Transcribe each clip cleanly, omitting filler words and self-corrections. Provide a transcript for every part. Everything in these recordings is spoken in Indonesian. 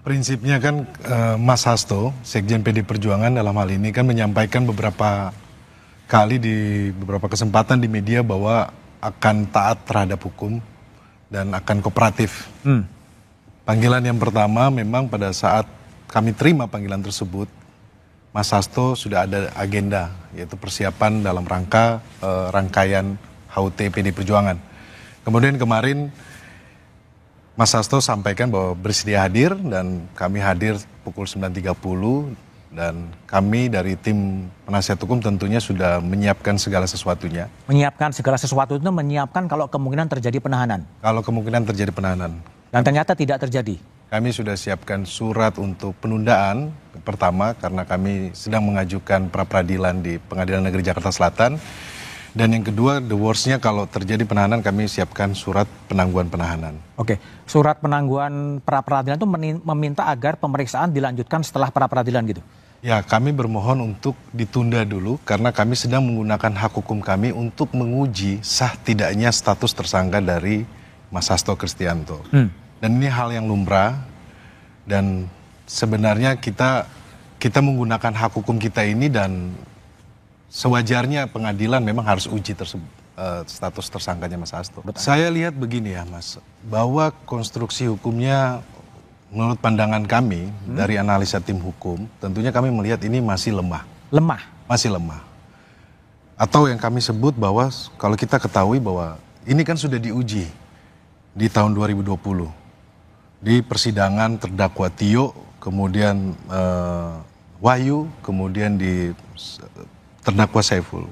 Prinsipnya kan Mas Hasto, Sekjen PD Perjuangan dalam hal ini kan menyampaikan beberapa kali di beberapa kesempatan di media bahwa akan taat terhadap hukum dan akan kooperatif. Panggilan yang pertama memang pada saat kami terima panggilan tersebut, Mas Hasto sudah ada agenda, yaitu persiapan dalam rangka rangkaian HUT PD Perjuangan. Kemudian kemarin Mas Hasto sampaikan bahwa bersedia hadir dan kami hadir pukul 9.30 dan kami dari tim penasihat hukum tentunya sudah menyiapkan segala sesuatunya. Menyiapkan segala sesuatu itu menyiapkan kalau kemungkinan terjadi penahanan. Kalau kemungkinan terjadi penahanan. Dan ternyata tidak terjadi. Kami sudah siapkan surat untuk penundaan pertama karena kami sedang mengajukan pra-peradilan di Pengadilan Negeri Jakarta Selatan. Dan yang kedua, the worst-nya kalau terjadi penahanan kami siapkan surat penangguhan penahanan. Oke, surat penangguhan pra-peradilan itu meminta agar pemeriksaan dilanjutkan setelah pra-peradilan gitu? Ya, kami bermohon untuk ditunda dulu karena kami sedang menggunakan hak hukum kami untuk menguji sah tidaknya status tersangka dari Mas Hasto Kristianto. Dan ini hal yang lumrah dan sebenarnya kita menggunakan hak hukum kita ini dan sewajarnya pengadilan memang harus uji status tersangkanya Mas Hasto. Betul. Saya lihat begini ya Mas, bahwa konstruksi hukumnya menurut pandangan kami dari analisa tim hukum, tentunya kami melihat ini masih lemah. Lemah? Masih lemah. Atau yang kami sebut bahwa kalau kita ketahui bahwa ini kan sudah diuji di tahun 2020. Di persidangan terdakwa Tio, kemudian Wahyu, kemudian di terdakwa Saiful.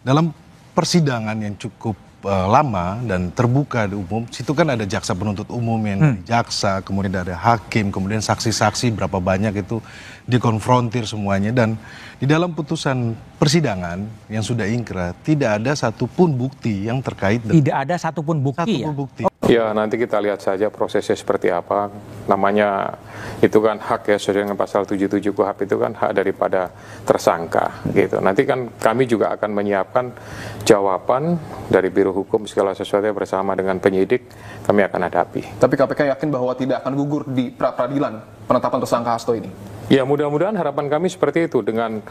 Dalam persidangan yang cukup lama dan terbuka di umum, situ kan ada jaksa penuntut umum yang jaksa, kemudian ada hakim, kemudian saksi-saksi berapa banyak itu dikonfrontir semuanya. Dan di dalam putusan persidangan yang sudah ingkrah, tidak ada satupun bukti yang terkait dengan... Tidak ada satupun bukti bukti. Ya, nanti kita lihat saja prosesnya seperti apa. Namanya itu kan hak ya, sesuai dengan pasal 77 KUHP itu kan hak daripada tersangka gitu. Nanti kan kami juga akan menyiapkan jawaban dari Biro Hukum segala sesuatu bersama dengan penyidik kami akan hadapi. Tapi KPK yakin bahwa tidak akan gugur di pra-peradilan penetapan tersangka Hasto ini? Ya, mudah-mudahan harapan kami seperti itu dengan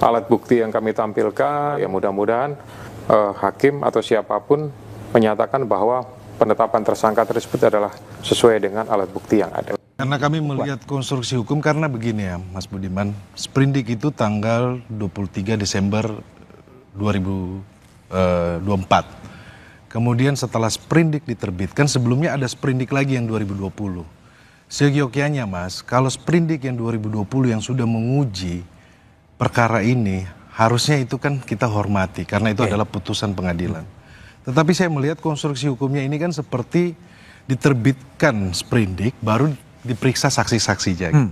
alat bukti yang kami tampilkan. Ya, mudah-mudahan hakim atau siapapun menyatakan bahwa penetapan tersangka tersebut adalah sesuai dengan alat bukti yang ada. Karena kami melihat konstruksi hukum karena begini ya Mas Budiman, sprindik itu tanggal 23 Desember 2024. Kemudian setelah sprindik diterbitkan, sebelumnya ada sprindik lagi yang 2020. Seyogyanya Mas, kalau sprindik yang 2020 yang sudah menguji perkara ini, harusnya itu kan kita hormati karena itu adalah putusan pengadilan. Tetapi saya melihat konstruksi hukumnya ini kan seperti diterbitkan sprindik baru diperiksa saksi-saksinya gitu.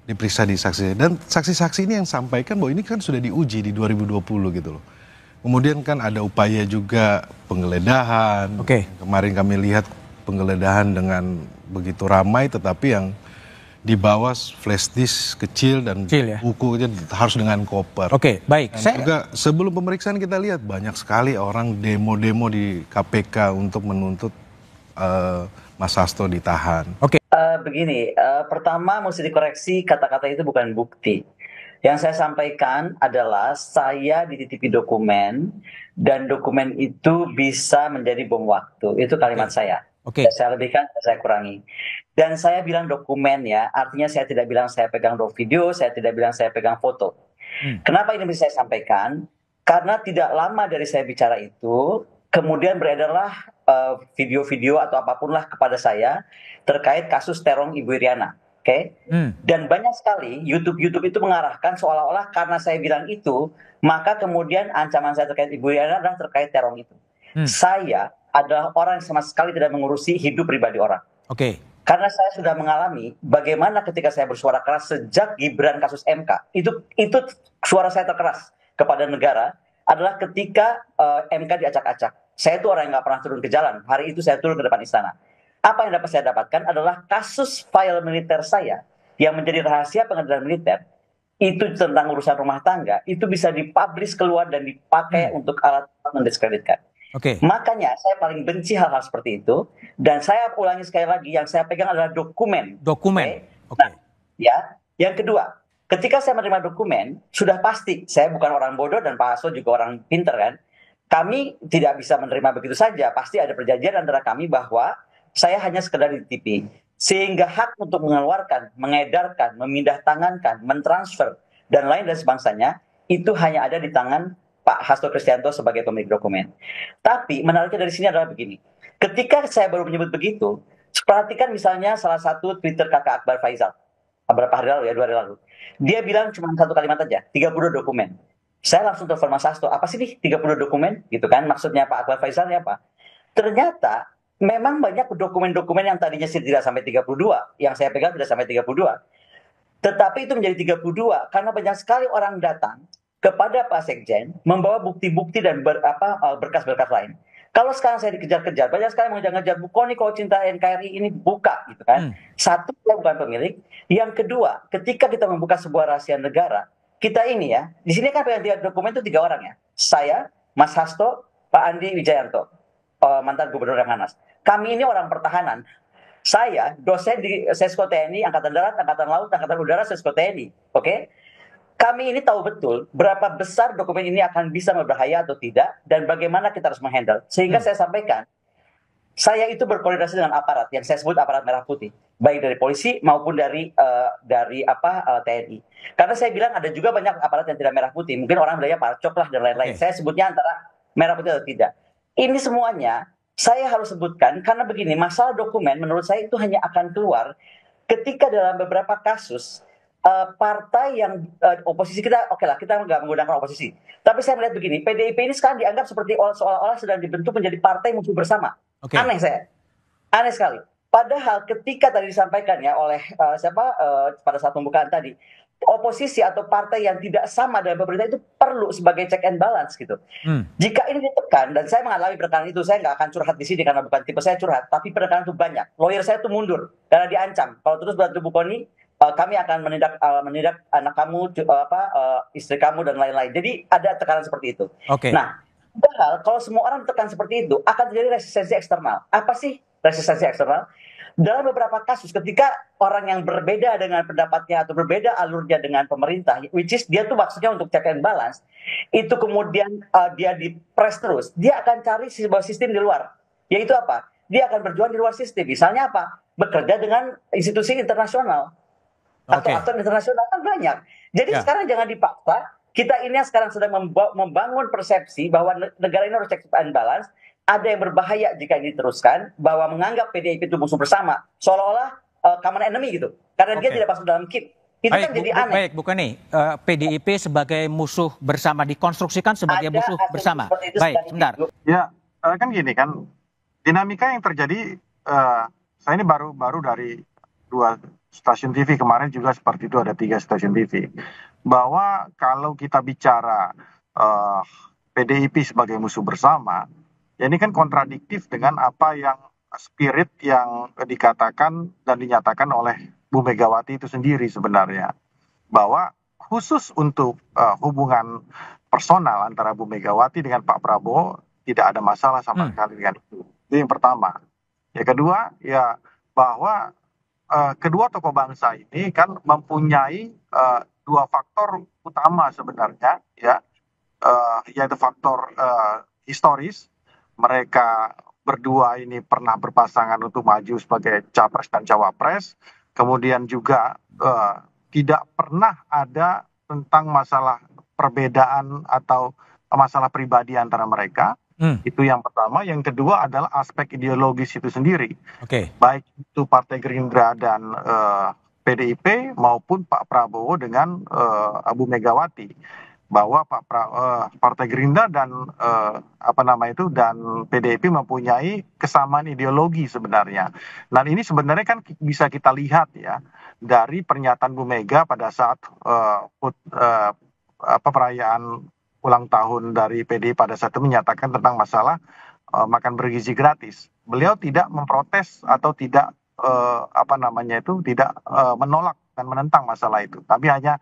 Diperiksa di saksi. Dan saksi-saksi ini yang sampaikan bahwa ini kan sudah diuji di 2020 gitu loh. Kemudian kan ada upaya juga penggeledahan. Kemarin kami lihat penggeledahan dengan begitu ramai tetapi yang di bawah flash disk kecil dan bukunya harus dengan koper. Baik. Dan juga sebelum pemeriksaan kita lihat banyak sekali orang demo-demo di KPK untuk menuntut Mas Hasto ditahan. Begini, pertama mesti dikoreksi kata-kata itu bukan bukti. Yang saya sampaikan adalah saya dititipi dokumen dan dokumen itu bisa menjadi bom waktu. Itu kalimat saya. Saya lebihkan, saya kurangi. Dan saya bilang dokumen ya, artinya saya tidak bilang saya pegang video, saya tidak bilang saya pegang foto. Kenapa ini bisa saya sampaikan? Karena tidak lama dari saya bicara itu, kemudian beredarlah video-video atau apapun lah kepada saya terkait kasus terong Ibu Iriana. Dan banyak sekali YouTube itu mengarahkan seolah-olah karena saya bilang itu, maka kemudian ancaman saya terkait Ibu Iriana adalah terkait terong itu. Saya adalah orang yang sama sekali tidak mengurusi hidup pribadi orang. Karena saya sudah mengalami bagaimana ketika saya bersuara keras sejak Gibran kasus MK, itu suara saya terkeras kepada negara adalah ketika MK diacak-acak. Saya itu orang yang nggak pernah turun ke jalan. Hari itu saya turun ke depan istana. Apa yang dapat saya dapatkan adalah kasus file militer saya yang menjadi rahasia pengadilan militer itu tentang urusan rumah tangga itu bisa dipublish keluar dan dipakai untuk alat mendiskreditkan. Oke. Makanya saya paling benci hal-hal seperti itu. Dan saya ulangi sekali lagi, yang saya pegang adalah dokumen. Dokumen. Oke. Nah, ya. Yang kedua, ketika saya menerima dokumen, sudah pasti saya bukan orang bodoh dan Pak Hasto juga orang pinter kan. Kami tidak bisa menerima begitu saja. Pasti ada perjanjian antara kami bahwa saya hanya sekedar dititipi. Sehingga hak untuk mengeluarkan, mengedarkan, memindah tangankan, mentransfer, dan lain dan sebangsanya, itu hanya ada di tangan Pak Hasto Kristianto sebagai pemilik dokumen. Tapi menariknya dari sini adalah begini. Ketika saya baru menyebut begitu, perhatikan misalnya salah satu Twitter kakak Akbar Faisal. Beberapa hari lalu ya, 2 hari lalu. Dia bilang cuma satu kalimat aja, 30 dokumen. Saya langsung telepon Mas Hasto, apa sih nih 30 dokumen? Gitu kan, maksudnya Pak Akbar Faisal ini apa? Ternyata memang banyak dokumen-dokumen yang tadinya tidak sampai 32, yang saya pegang tidak sampai 32. Tetapi itu menjadi 32 karena banyak sekali orang datang kepada Pak Sekjen membawa bukti-bukti dan berkas-berkas lain. Kalau sekarang saya dikejar-kejar, banyak sekali mengejar-ngejar, Bu Koni kalau cinta NKRI ini buka gitu kan. Satu, saya bukan pemilik. Yang kedua, ketika kita membuka sebuah rahasia negara, kita ini ya, di sini kan pegang dokumen itu 3 orang ya. Saya, Mas Hasto, Pak Andi Wijayanto, mantan Gubernur Lemhanas. Kami ini orang pertahanan. Saya dosen di Sesko TNI, Angkatan Darat, Angkatan Laut, Angkatan Udara, Sesko TNI. Oke? Kami ini tahu betul berapa besar dokumen ini akan bisa berbahaya atau tidak, dan bagaimana kita harus menghandle. Sehingga saya sampaikan, saya itu berkoordinasi dengan aparat yang saya sebut aparat merah putih, baik dari polisi maupun dari TNI. Karena saya bilang ada juga banyak aparat yang tidak merah putih. Mungkin orang bilangnya parcok lah dan lain-lain. Saya sebutnya antara merah putih atau tidak. Ini semuanya saya harus sebutkan karena begini, masalah dokumen menurut saya itu hanya akan keluar ketika dalam beberapa kasus partai yang oposisi kita, oke lah kita nggak menggunakan oposisi. Tapi saya melihat begini, PDIP ini sekarang dianggap seperti seolah-olah sedang dibentuk menjadi partai musuh bersama. Aneh sekali. Padahal ketika tadi disampaikan ya oleh pada saat pembukaan tadi, oposisi atau partai yang tidak sama dengan pemerintah itu perlu sebagai check and balance gitu. Jika ini ditekan, dan saya mengalami penekanan itu, saya nggak akan curhat di sini karena bukan tipe saya curhat, tapi penekanan itu banyak. Lawyer saya itu mundur karena diancam. Kalau terus berarti Bu Koni, kami akan menindak anak kamu, istri kamu dan lain-lain. Jadi ada tekanan seperti itu. Nah, padahal kalau semua orang ditekan seperti itu, akan terjadi resistensi eksternal. Apa sih resistensi eksternal? Dalam beberapa kasus ketika orang yang berbeda dengan pendapatnya atau berbeda alurnya dengan pemerintah, which is dia tuh maksudnya untuk check and balance, itu kemudian dia dipres terus, dia akan cari sebuah sistem di luar. Yaitu apa? Dia akan berjuang di luar sistem. Misalnya apa? Bekerja dengan institusi internasional. Atau aktor internasional kan banyak. Jadi sekarang jangan dipaksa. Kita ini sekarang sedang membangun persepsi bahwa negara ini harus check and balance. Ada yang berbahaya jika ini diteruskan, bahwa menganggap PDIP itu musuh bersama, seolah-olah common enemy gitu. Karena dia tidak masuk dalam KIP. Itu kan jadi aneh. Baik, bukan nih. PDIP sebagai musuh bersama dikonstruksikan sebagai musuh bersama. Baik, sebentar. Ya, kan gini kan, dinamika yang terjadi, saya ini baru dari 2 stasiun TV, kemarin juga seperti itu ada 3 stasiun TV, bahwa kalau kita bicara PDIP sebagai musuh bersama, ya ini kan kontradiktif dengan apa yang spirit yang dikatakan dan dinyatakan oleh Bu Megawati itu sendiri sebenarnya, bahwa khusus untuk hubungan personal antara Bu Megawati dengan Pak Prabowo tidak ada masalah sama sekali dengan itu. Itu yang pertama. Yang kedua, ya bahwa kedua tokoh bangsa ini kan mempunyai 2 faktor utama sebenarnya, ya, yaitu faktor historis. Mereka berdua ini pernah berpasangan untuk maju sebagai capres dan cawapres. Kemudian juga tidak pernah ada tentang masalah perbedaan atau masalah pribadi antara mereka. Itu yang pertama. Yang kedua adalah aspek ideologis itu sendiri. Baik itu Partai Gerindra dan PDIP maupun Pak Prabowo dengan Bu Megawati. Bahwa Partai Gerindra dan dan PDIP mempunyai kesamaan ideologi sebenarnya. Dan ini sebenarnya kan bisa kita lihat ya dari pernyataan Bu Mega pada saat perayaan ulang tahun dari PDI pada saat itu menyatakan tentang masalah makan bergizi gratis. Beliau tidak memprotes atau tidak tidak menolak dan menentang masalah itu, tapi hanya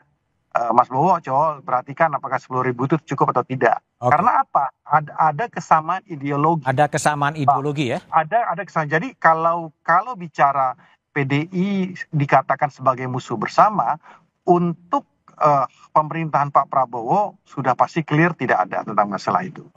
Mas Bowo, perhatikan apakah 10.000 itu cukup atau tidak. Karena apa? ada kesamaan ideologi. Ada kesamaan ideologi ya? Ada kesamaan. Jadi kalau bicara PDI dikatakan sebagai musuh bersama, untuk pemerintahan Pak Prabowo sudah pasti clear tidak ada tentang masalah itu.